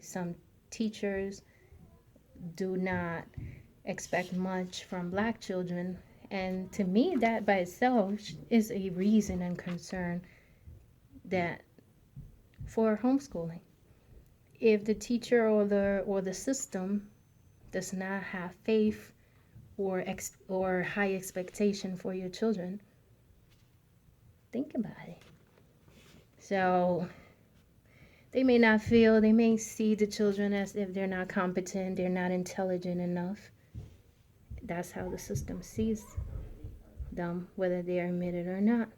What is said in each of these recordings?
some teachers do not expect much from Black children. And to me, that by itself is a reason and concern that for homeschooling. If the teacher or the system does not have faith or high expectation for your children, think about it. So they may see the children as if they're not competent, they're not intelligent enough. That's how the system sees them, whether they admit it or not.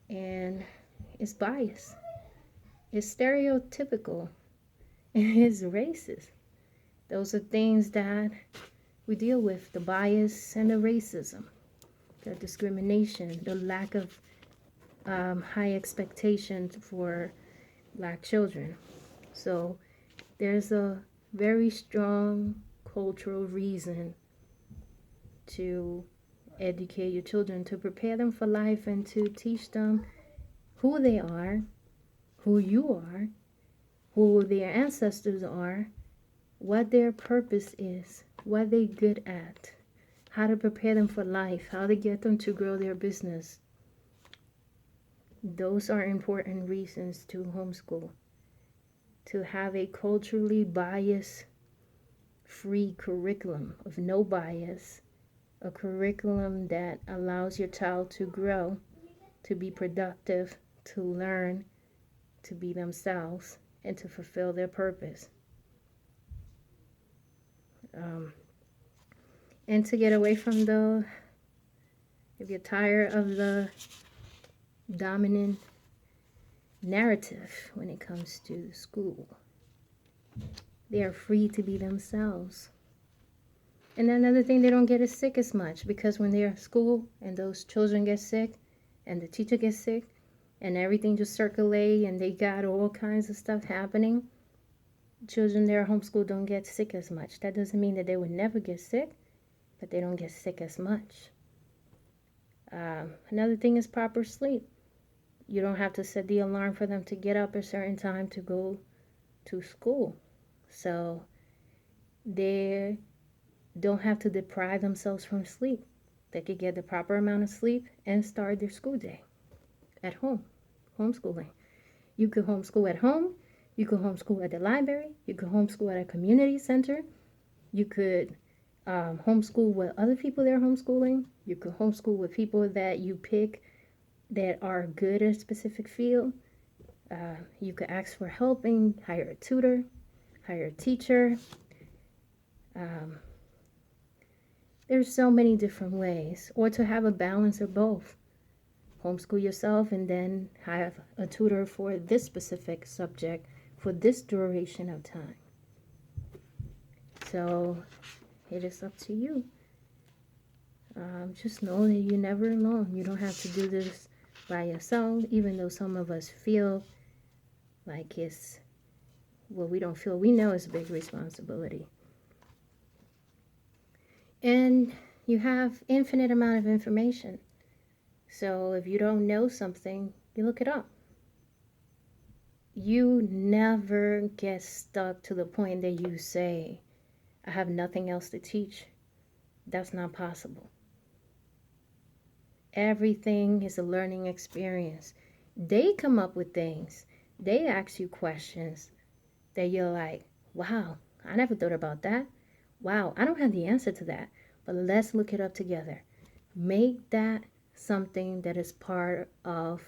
And it's biased, it's stereotypical, it's racist. Those are things that we deal with, the bias and the racism, the discrimination, the lack of high expectations for Black children. So there's a very strong cultural reason to educate your children, to prepare them for life and to teach them who they are, who you are, who their ancestors are, what their purpose is, what they're good at, how to prepare them for life, how to get them to grow their business. Those are important reasons to homeschool. To have a culturally bias-free curriculum of no bias, a curriculum that allows your child to grow, to be productive, to learn, to be themselves, and to fulfill their purpose. And to get away from if you're tired of the dominant narrative when it comes to school, they are free to be themselves. And another thing, they don't get as sick as much, because when they're at school and those children get sick and the teacher gets sick and everything just circulate and they got all kinds of stuff happening, children that are homeschooled don't get sick as much. That doesn't mean that they would never get sick, but they don't get sick as much. Another thing is proper sleep. You don't have to set the alarm for them to get up a certain time to go to school. So they don't have to deprive themselves from sleep. They could get the proper amount of sleep and start their school day at home, homeschooling. You could homeschool at home. You could homeschool at the library. You could homeschool at a community center. You could homeschool with other people that are homeschooling. You could homeschool with people that you pick that are good at a specific field. You could ask for help and hire a tutor, hire a teacher. There's so many different ways. Or to have a balance of both. Homeschool yourself and then have a tutor for this specific subject for this duration of time. So it is up to you. Just know that you're never alone. You don't have to do this by yourself, even though some of us feel like it's, well, we don't feel, we know it's a big responsibility. And you have infinite amount of information. So if you don't know something, you look it up. You never get stuck to the point that you say, I have nothing else to teach. That's not possible. Everything is a learning experience. They come up with things. They ask you questions that you're like, wow, I never thought about that. Wow, I don't have the answer to that. But let's look it up together. Make that something that is part of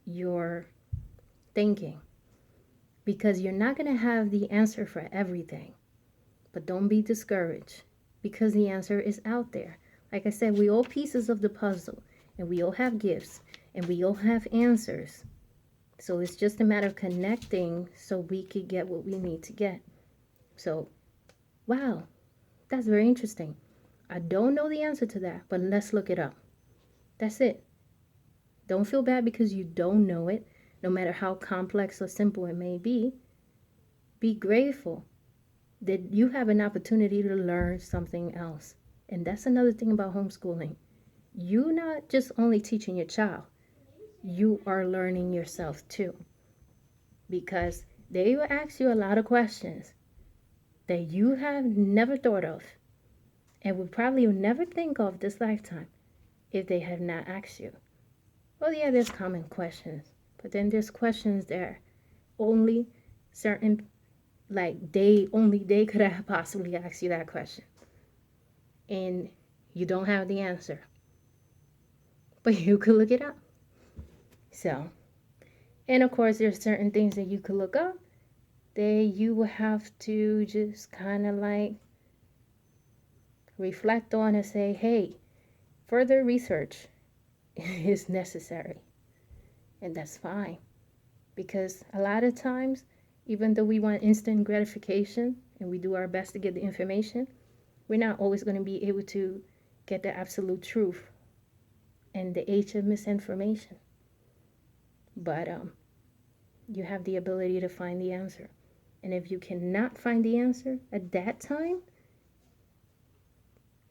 your thinking. Because you're not going to have the answer for everything. But don't be discouraged, because the answer is out there. Like I said, we all pieces of the puzzle, and we all have gifts, and we all have answers. So it's just a matter of connecting so we could get what we need to get. So, wow, that's very interesting. I don't know the answer to that, but let's look it up. That's it. Don't feel bad because you don't know it, no matter how complex or simple it may be. Be grateful that you have an opportunity to learn something else. And that's another thing about homeschooling. You're not just only teaching your child. You are learning yourself too. Because They will ask you a lot of questions that you have never thought of and would probably never think of this lifetime if they have not asked you. Well, yeah, there's common questions, but then there's questions that only certain, like they could have possibly asked you that question, and you don't have the answer, but you could look it up. So, and of course, there's certain things that you could look up that you will have to just kind of like reflect on and say, hey, further research is necessary. And that's fine. Because a lot of times, even though we want instant gratification and we do our best to get the information, we're not always going to be able to get the absolute truth in the age of misinformation. But you have the ability to find the answer. And if you cannot find the answer at that time,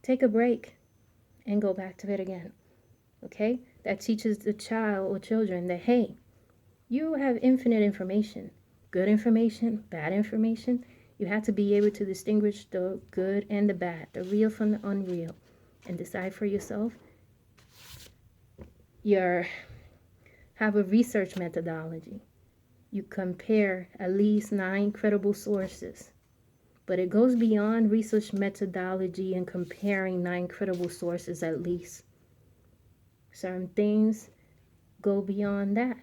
take a break and go back to it again. Okay? That teaches the child or children that, hey, you have infinite information. Good information, bad information. You have to be able to distinguish the good and the bad, the real from the unreal, and decide for yourself. You have a research methodology. You compare at least 9 credible sources. But it goes beyond research methodology and comparing 9 credible sources at least. Certain things go beyond that.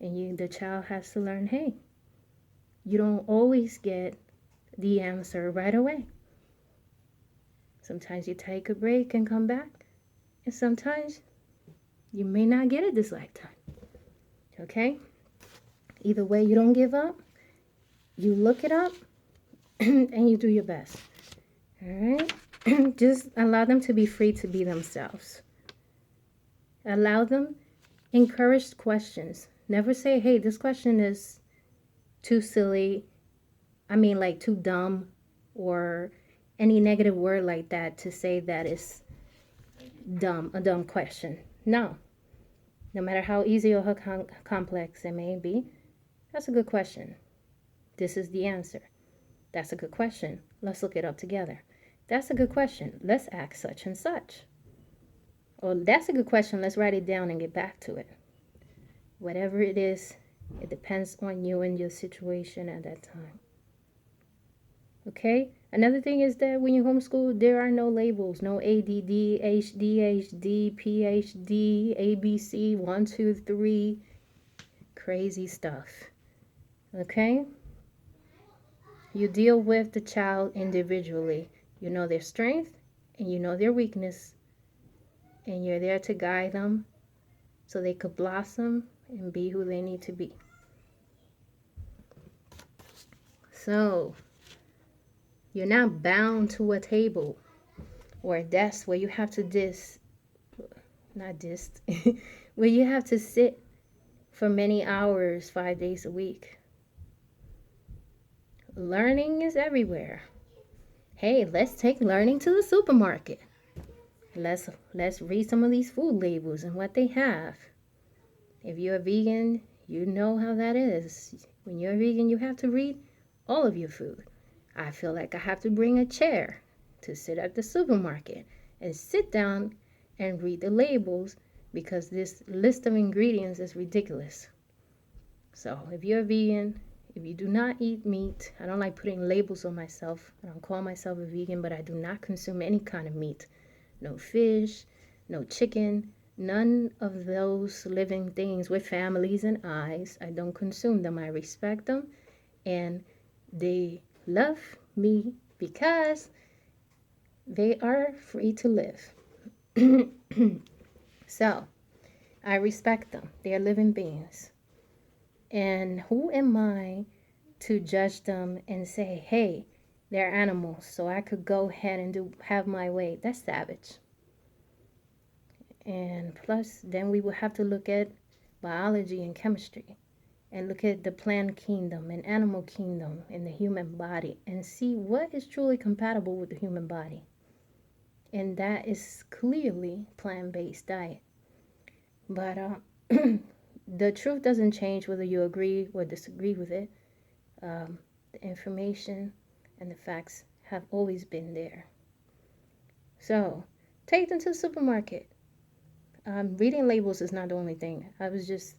And the child has to learn, hey, you don't always get the answer right away. Sometimes you take a break and come back. And sometimes you may not get it this lifetime. Okay? Either way, you don't give up. You look it up and you do your best. All right? Just allow them to be free to be themselves. Allow them, encourage questions. Never say, hey, this question is too silly. Like too dumb, or any negative word like that to say that is dumb, a dumb question. No. No matter how easy or how complex it may be, that's a good question. This is the answer. That's a good question. Let's look it up together. That's a good question. Let's ask such and such. Or that's a good question. Let's write it down and get back to it. Whatever it is, it depends on you and your situation at that time. Okay? Another thing is that when you homeschool, there are no labels. No ADD, ADHD, PhD, ABC, 1, 2, 3. Crazy stuff. Okay? You deal with the child individually. You know their strength and you know their weakness. And you're there to guide them so they could blossom and be who they need to be. So, you're not bound to a table or a desk where you have to where you have to sit for many hours, 5 days a week. Learning is everywhere. Hey, let's take learning to the supermarket. Let's read some of these food labels and what they have. If you're a vegan, you know how that is. When you're a vegan, you have to read all of your food. I feel like I have to bring a chair to sit at the supermarket and sit down and read the labels because this list of ingredients is ridiculous. So if you're a vegan, if you do not eat meat, I don't like putting labels on myself. I don't call myself a vegan, but I do not consume any kind of meat. No fish, no chicken, none of those living things with families and eyes. I don't consume them. I respect them, and they love me because they are free to live. So, I respect them. They are living beings. And who am I to judge them and say, hey, they're animals, so I could go ahead and have my way? That's savage. And plus, then we will have to look at biology and chemistry and look at the plant kingdom and animal kingdom and the human body and see what is truly compatible with the human body. And that is clearly plant-based diet. But the truth doesn't change whether you agree or disagree with it. The information and the facts have always been there. So take them to the supermarket. Reading labels is not the only thing. I was just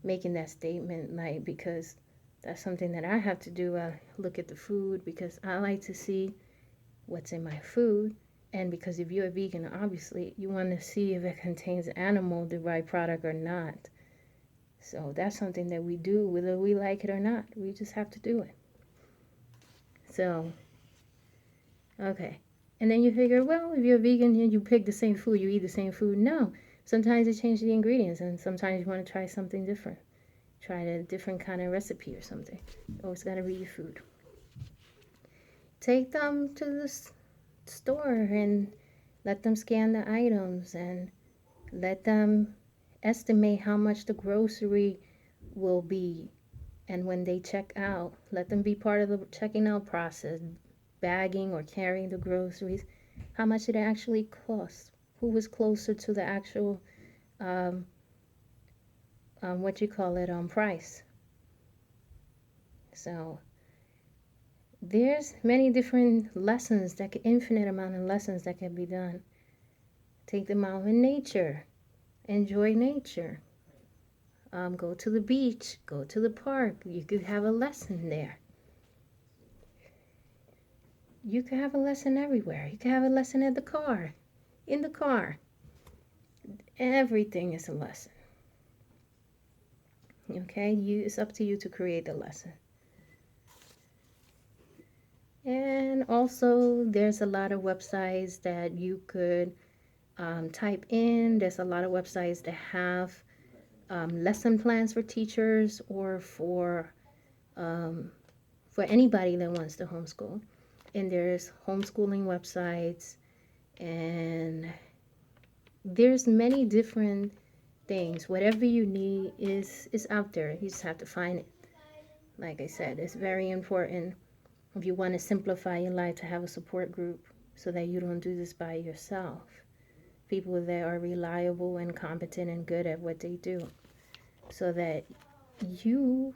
making that statement, like, because that's something that I have to do. I look at the food because I like to see what's in my food. And because if you're a vegan, obviously you want to see if it contains animal derived product or not. So that's something that we do whether we like it or not. We just have to do it. So, okay. And then you figure, well, if you're a vegan and you pick the same food, you eat the same food. No. Sometimes they change the ingredients, and sometimes you want to try something different. Try a different kind of recipe or something. You always got to read your food. Take them to the store and let them scan the items and let them estimate how much the grocery will be. And when they check out, let them be part of the checking out process, bagging or carrying the groceries, how much it actually costs, who was closer to the actual price. So there's many different lessons, infinite amount of lessons that can be done. Take them out in nature, enjoy nature, go to the beach, go to the park. You could have a lesson there. You could have a lesson everywhere. You could have a lesson in the car. Everything is a lesson. Okay, it's up to you to create the lesson. And also, there's a lot of websites that you could type in. There's a lot of websites that have lesson plans for teachers or for anybody that wants to homeschool. And there's homeschooling websites, and there's many different things. Whatever you need is out there. You just have to find it. Like I said, it's very important if you want to simplify your life to have a support group so that you don't do this by yourself. People that are reliable and competent and good at what they do, so that you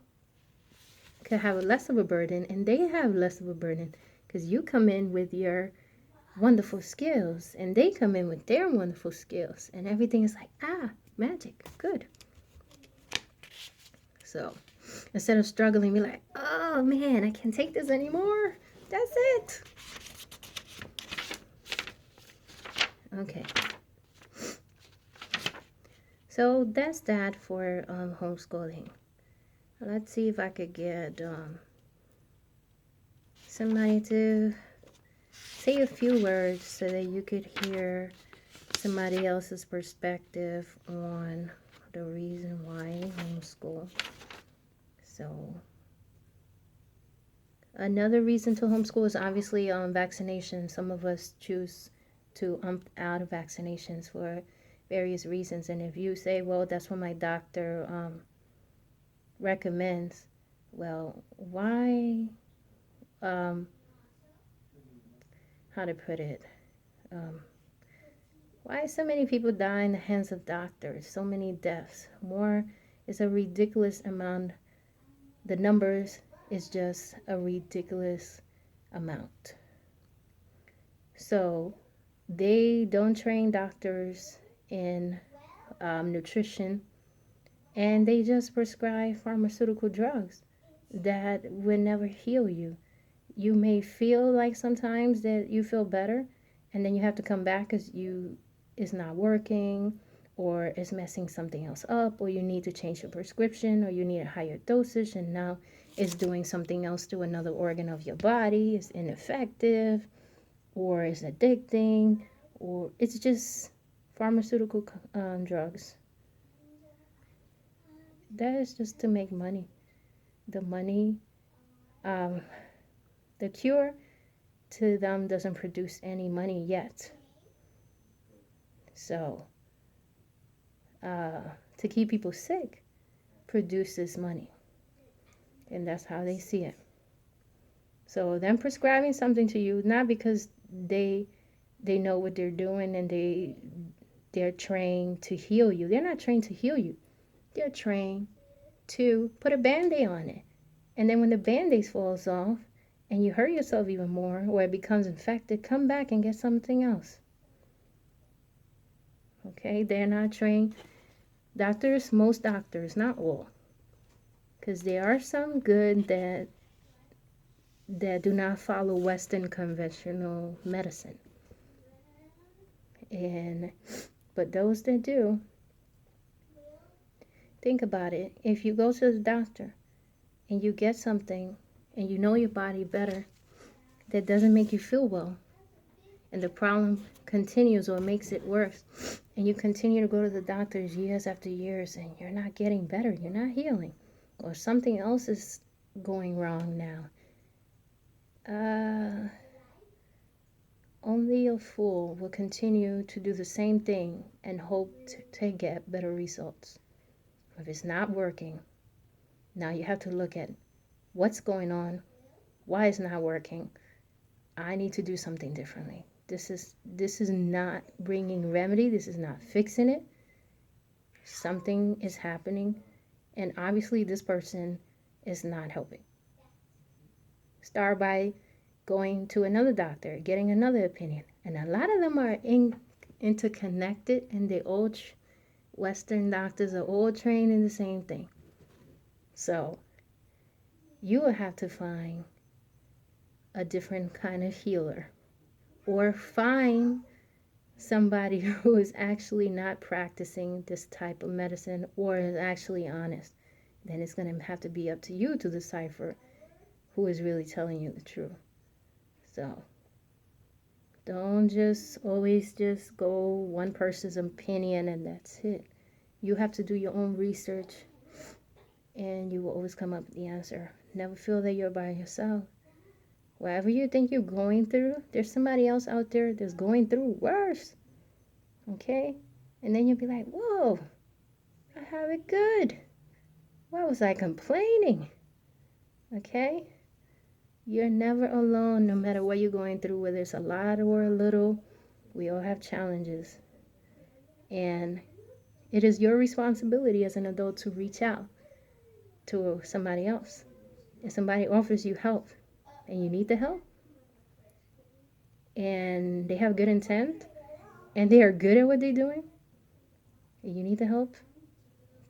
can have less of a burden and they have less of a burden, because you come in with your wonderful skills and they come in with their wonderful skills, and everything is like, magic, good. So instead of struggling, be like, oh man, I can't take this anymore. That's it. Okay. So that's that for homeschooling. Let's see if I could get somebody to say a few words so that you could hear somebody else's perspective on the reason why homeschool. So another reason to homeschool is obviously vaccination. Some of us choose to opt out of vaccinations for various reasons. And if you say, well, that's what my doctor recommends, well, why, how to put it, why so many people die in the hands of doctors, so many deaths? More is a ridiculous amount. The numbers is just a ridiculous amount. So they don't train doctors in nutrition, and they just prescribe pharmaceutical drugs that will never heal you. You may feel like sometimes that you feel better, and then you have to come back because it's not working, or it's messing something else up, or you need to change your prescription, or you need a higher dosage, and now it's doing something else to another organ of your body. It's ineffective, or it's addicting, or it's just pharmaceutical drugs. That is just to make money. The money, the cure to them doesn't produce any money yet. So to keep people sick produces money, and that's how they see it. So them prescribing something to you, not because they know what they're doing and they're trained to heal you. They're not trained to heal you. They're trained to put a band-aid on it And then when the band-aid falls off and you hurt yourself even more or it becomes infected, come back and get something else. Okay, they're not trained doctors, most doctors, not all, because there are some good that do not follow Western conventional medicine. But those that do, think about it. If you go to the doctor and you get something and you know your body better, that doesn't make you feel well, and the problem continues or makes it worse, and you continue to go to the doctors years after years and you're not getting better, you're not healing, or something else is going wrong now, only a fool will continue to do the same thing and hope to get better results. If it's not working, now you have to look at what's going on, why it's not working. I need to do something differently. This is not bringing remedy. This is not fixing it. Something is happening, and obviously this person is not helping. Start by going to another doctor, getting another opinion. And a lot of them are interconnected, and the old Western doctors are all trained in the same thing. So you will have to find a different kind of healer, or find somebody who is actually not practicing this type of medicine or is actually honest. Then it's going to have to be up to you to decipher who is really telling you the truth. So don't just always just go one person's opinion and that's it. You have to do your own research, and you will always come up with the answer. Never feel that you're by yourself. Whatever you think you're going through, there's somebody else out there that's going through worse. Okay? And then you'll be like, whoa, I have it good. Why was I complaining? Okay? You're never alone, no matter what you're going through, whether it's a lot or a little. We all have challenges. And it is your responsibility as an adult to reach out to somebody else. If somebody offers you help and you need the help, and they have good intent, and they are good at what they're doing, and you need the help,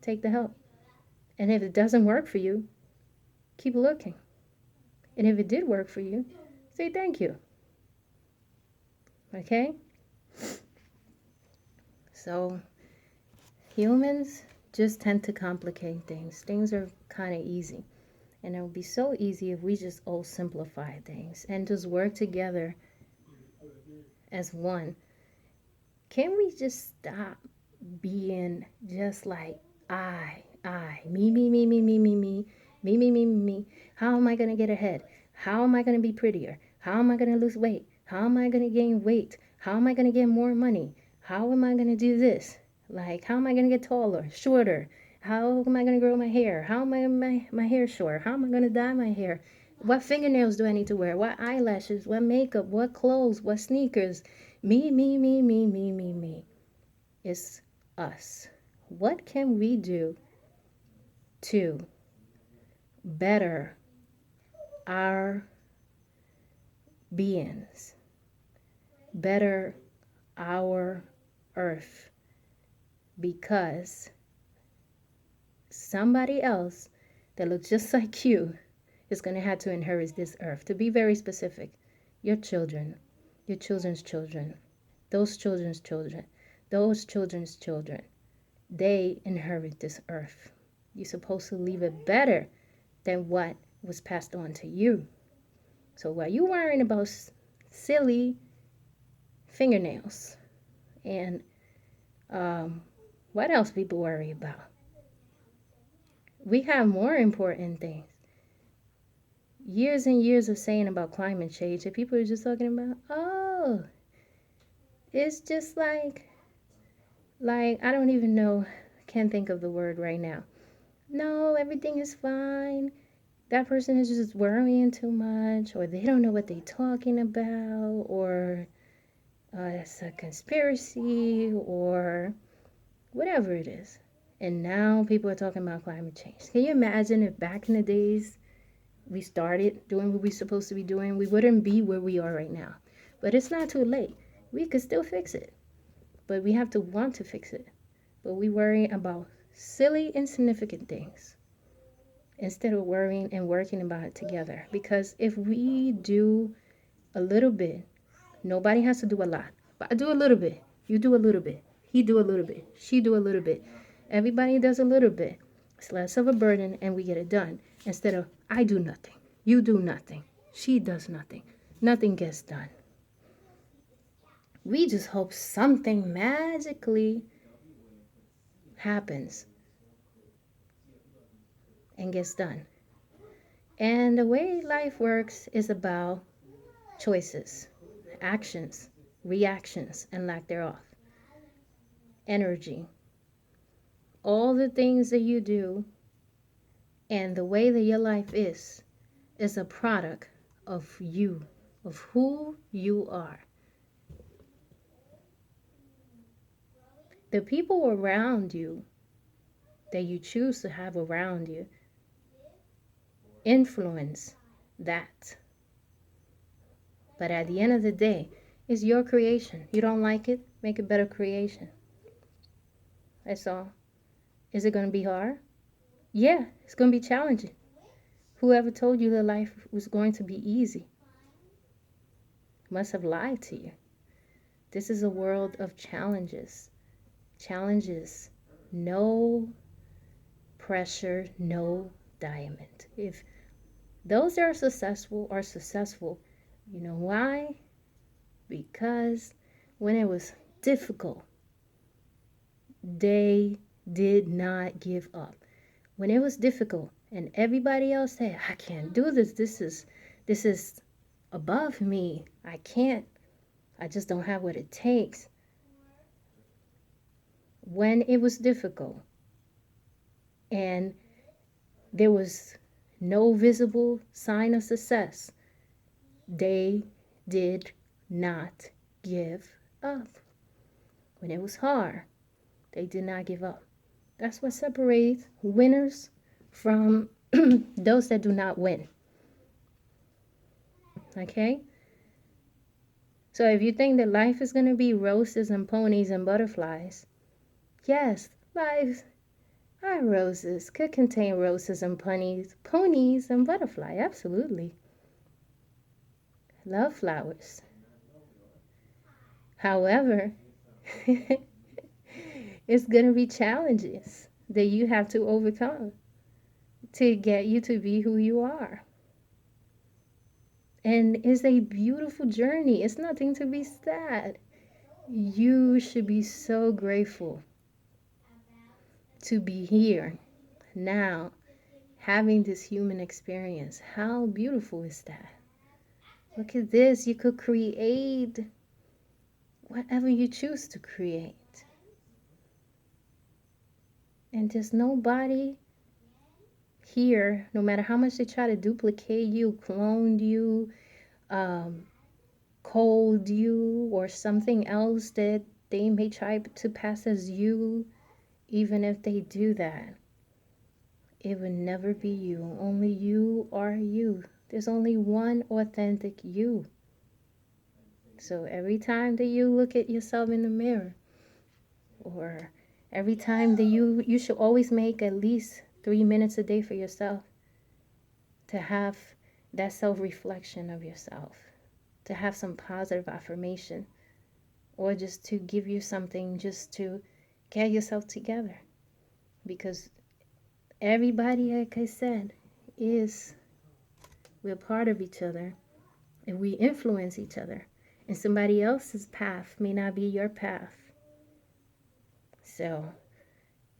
take the help. And if it doesn't work for you, keep looking. And if it did work for you, say thank you. Okay? So humans just tend to complicate things. Things are kind of easy. And it would be so easy if we just all simplify things and just work together as one. Can we just stop being just like I, me. How am I going to get ahead? How am I going to be prettier? How am I going to lose weight? How am I going to gain weight? How am I going to get more money? How am I going to do this? Like, how am I going to get taller, shorter? How am I going to grow my hair? How am I going to my hair short? How am I going to dye my hair? What fingernails do I need to wear? What eyelashes? What makeup? What clothes? What sneakers? Me. It's us. What can we do to better our beings, better our earth? Because somebody else that looks just like you is going to have to inherit this earth. To be very specific, your children, your children's children, those children's children, those children's children, they inherit this earth. You're supposed to leave it better than what was passed on to you. So while you're worrying about silly fingernails and what else people worry about, we have more important things. Years and years of saying about climate change, and people are just talking about, oh, it's just like I don't even know, can't think of the word right now. No, everything is fine. That person is just worrying too much, or they don't know what they're talking about, or it's a conspiracy, or whatever it is. And now people are talking about climate change. Can you imagine if back in the days we started doing what we're supposed to be doing, we wouldn't be where we are right now. But it's not too late. We could still fix it. But we have to want to fix it. But we worry about silly, insignificant things instead of worrying and working about it together. Because if we do a little bit, nobody has to do a lot. But I do a little bit. You do a little bit. He do a little bit. She do a little bit. Everybody does a little bit. It's less of a burden and we get it done. Instead of I do nothing. You do nothing. She does nothing. Nothing gets done. We just hope something magically happens and gets done. And the way life works is about choices, actions, reactions, and lack thereof. Energy. All the things that you do and the way that your life is a product of you, of who you are. The people around you that you choose to have around you influence that. But at the end of the day, it's your creation. You don't like it, make a better creation. That's all. Is it going to be hard? Yeah, it's going to be challenging. Whoever told you that life was going to be easy must have lied to you. This is a world of challenges. Challenges. No pressure, no diamond. If those that are successful, you know why? Because when it was difficult, they did not give up. When it was difficult and everybody else said, I can't do this. This is above me. I can't. I just don't have what it takes. When it was difficult and there was no visible sign of success, they did not give up. When it was hard, they did not give up. That's what separates winners from those that do not win. Okay? So if you think that life is going to be roses and ponies and butterflies, yes, life, our roses could contain roses and ponies and butterfly. Absolutely. Love flowers. However, it's going to be challenges that you have to overcome to get you to be who you are. And it's a beautiful journey. It's nothing to be sad. You should be so grateful to be here now, having this human experience. How beautiful is that? Look at this. You could create whatever you choose to create. And there's nobody here, no matter how much they try to duplicate you, clone you, code you, or something else that they may try to pass as you, even if they do that, it would never be you. Only you are you. There's only one authentic you. So every time that you look at yourself in the mirror, or every time that you should always make at least 3 minutes a day for yourself, to have that self-reflection of yourself, to have some positive affirmation, or just to give you something just to get yourself together. Because everybody, like I said, we're part of each other, and we influence each other. And somebody else's path may not be your path. So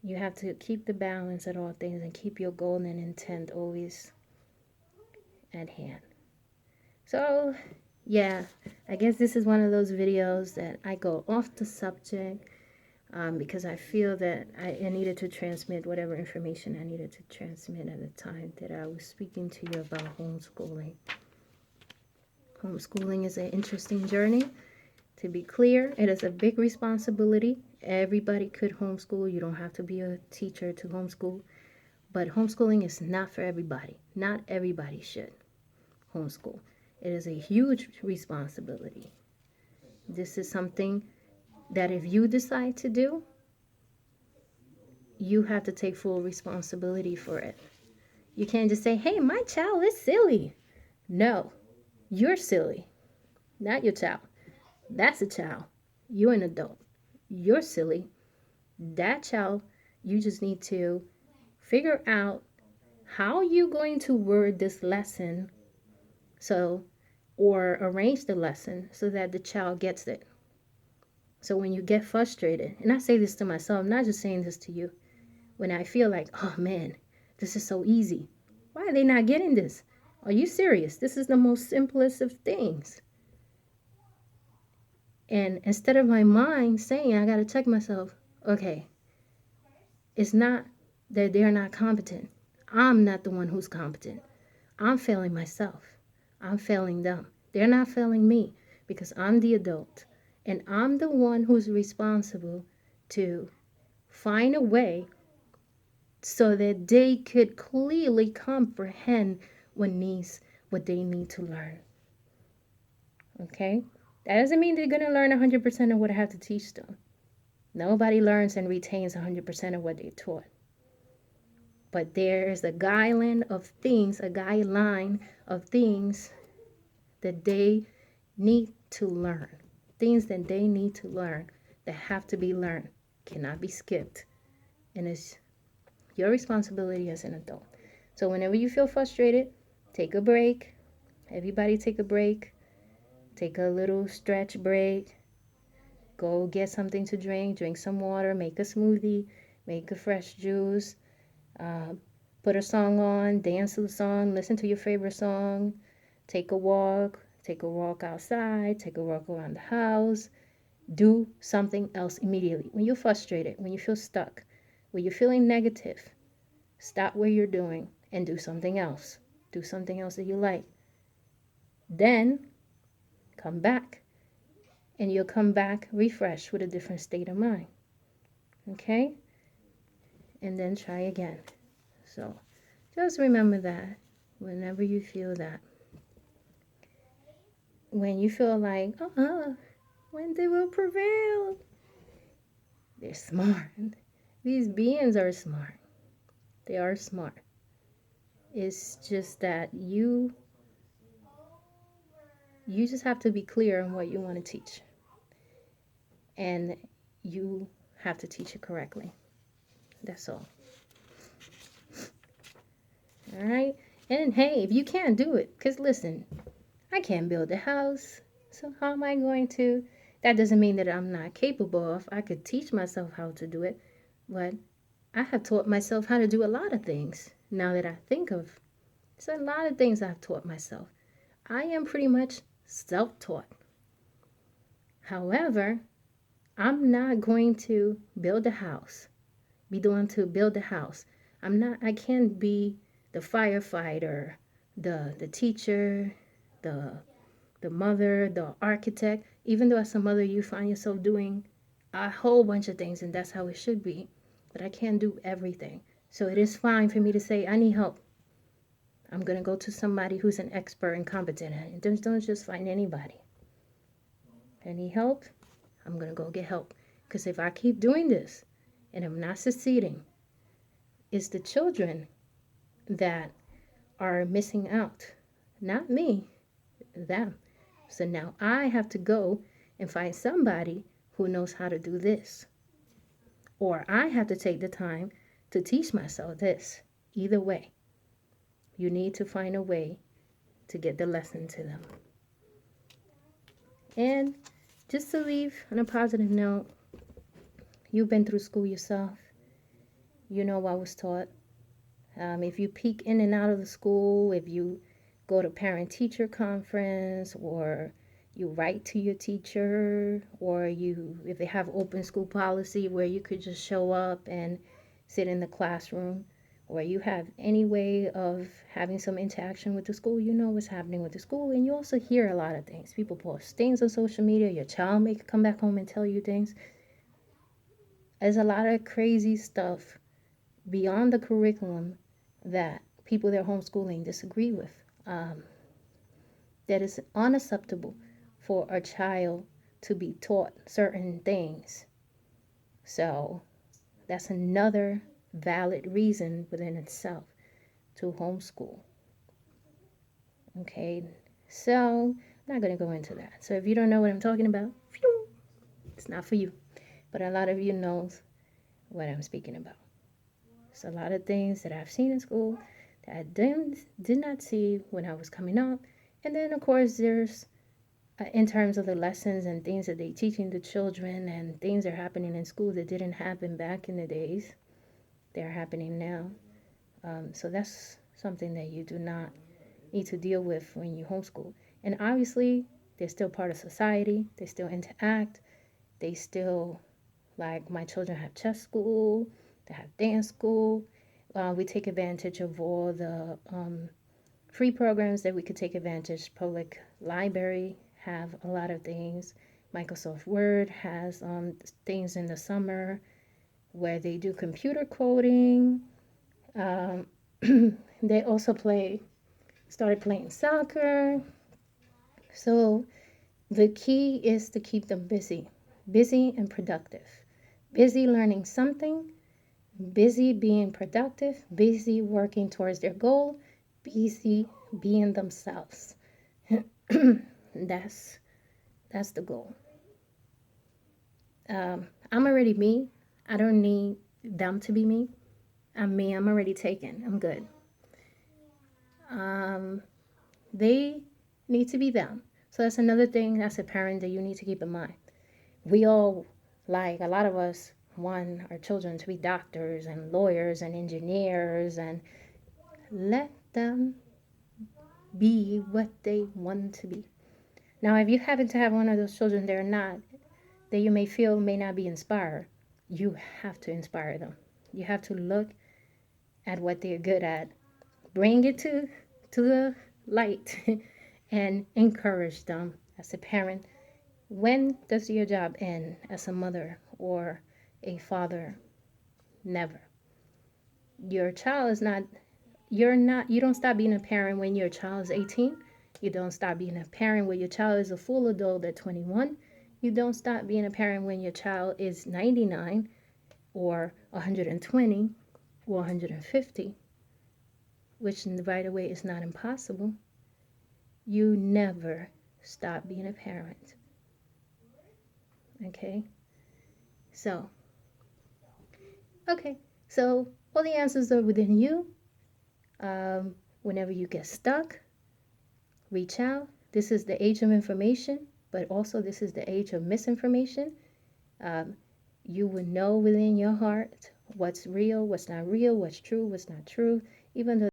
you have to keep the balance at all things and keep your goal and intent always at hand. So, yeah, I guess this is one of those videos that I go off the subject because I feel that I needed to transmit whatever information I needed to transmit at the time that I was speaking to you about homeschooling. Homeschooling is an interesting journey. To be clear, it is a big responsibility. Everybody could homeschool. You don't have to be a teacher to homeschool. But homeschooling is not for everybody. Not everybody should homeschool. It is a huge responsibility. This is something that if you decide to do, you have to take full responsibility for it. You can't just say, hey, my child is silly. No, you're silly, not your child. That's a child. You're an adult. You're silly. That child, you just need to figure out how you're going to word this lesson or arrange the lesson so that the child gets it. So when you get frustrated, and I say this to myself, I'm not just saying this to you, when I feel like, oh man, this is so easy. Why are they not getting this? Are you serious? This is the most simplest of things. And instead of my mind saying, I got to check myself, okay, it's not that they're not competent. I'm not the one who's competent. I'm failing myself. I'm failing them. They're not failing me because I'm the adult. And I'm the one who's responsible to find a way so that they could clearly comprehend what they need to learn. Okay? That doesn't mean they're going to learn 100% of what I have to teach them. Nobody learns and retains 100% of what they taught. But there is a guideline of things that they need to learn. Things that they need to learn that have to be learned, cannot be skipped. And it's your responsibility as an adult. So whenever you feel frustrated, take a break. Everybody take a break. Take a little stretch break. Go get something to drink some water, make a smoothie, make a fresh juice, put a song on, dance to the song, listen to your favorite song, take a walk outside, take a walk around the house, do something else immediately. When you're frustrated, when you feel stuck, when you're feeling negative, stop what you're doing and do something else. Do something else that you like. Then come back. And you'll come back refreshed with a different state of mind. Okay? And then try again. So just remember that whenever you feel that. When you feel like, when they will prevail. They're smart. These beings are smart. They are smart. It's just that you just have to be clear on what you want to teach. And you have to teach it correctly. That's all. All right? And hey, if you can't do it, because listen, I can't build a house. So how am I going to? That doesn't mean that I'm not capable of. I could teach myself how to do it. But I have taught myself how to do a lot of things. Now that I think of, it's a lot of things I've taught myself. I am pretty much self-taught. However, I'm not going to build a house. Be the one to build a house. I can't be the firefighter, the teacher, the mother, the architect. Even though as a mother you find yourself doing a whole bunch of things, and that's how it should be. But I can't do everything. So it is fine for me to say, I need help. I'm going to go to somebody who's an expert and competent. And don't just find anybody. I need help. I'm going to go get help. Because if I keep doing this and I'm not succeeding, it's the children that are missing out. Not me, them. So now I have to go and find somebody who knows how to do this. Or I have to take the time to teach myself this. Either way, you need to find a way to get the lesson to them. And just to leave on a positive note, you've been through school yourself. You know what was taught. If you peek in and out of the school, if you go to parent-teacher conference, or you write to your teacher, or if they have open school policy where you could just show up and sit in the classroom, or you have any way of having some interaction with the school, you know what's happening with the school. And you also hear a lot of things. People post things on social media. Your child may come back home and tell you things. There's a lot of crazy stuff beyond the curriculum that people that are homeschooling disagree with. That is unacceptable for a child to be taught certain things. So that's another valid reason within itself to homeschool. Okay, so I'm not going to go into that. So if you don't know what I'm talking about, phew, it's not for you. But a lot of you knows what I'm speaking about. It's a lot of things that I've seen in school that I did not see when I was coming up. And then, of course, there's in terms of the lessons and things that they teaching the children and things that are happening in school that didn't happen back in the days. They're happening now. So that's something that you do not need to deal with when you homeschool. And obviously, they're still part of society. They still interact. They still, like my children have chess school. They have dance school. We take advantage of all the free programs that we could take advantage. Public library have a lot of things. Microsoft Word has things in the summer where they do computer coding. They also started playing soccer. So the key is to keep them busy and productive. Busy learning something, busy being productive, busy working towards their goal, busy being themselves. That's the goal. I'm already me. I don't need them to be me. I'm me. I'm already taken. I'm good. They need to be them. So that's another thing as a parent that you need to keep in mind. We all, like a lot of us, want our children to be doctors and lawyers and engineers, and let them be what they want to be. Now, if you happen to have one of those children that are not, that you may feel may not be inspired, you have to inspire them. You have to look at what they're good at, bring it to the light, and encourage them as a parent. When does your job end as a mother or a father? Never. Your child is not, you don't stop being a parent when your child is 18. You don't stop being a parent when your child is a full adult at 21. You don't stop being a parent when your child is 99 or 120 or 150, which right away is not impossible. You never stop being a parent. Okay? So all the answers are within you. Whenever you get stuck, reach out. This is the age of information, but also this is the age of misinformation. You will know within your heart what's real, what's not real, what's true, what's not true, even though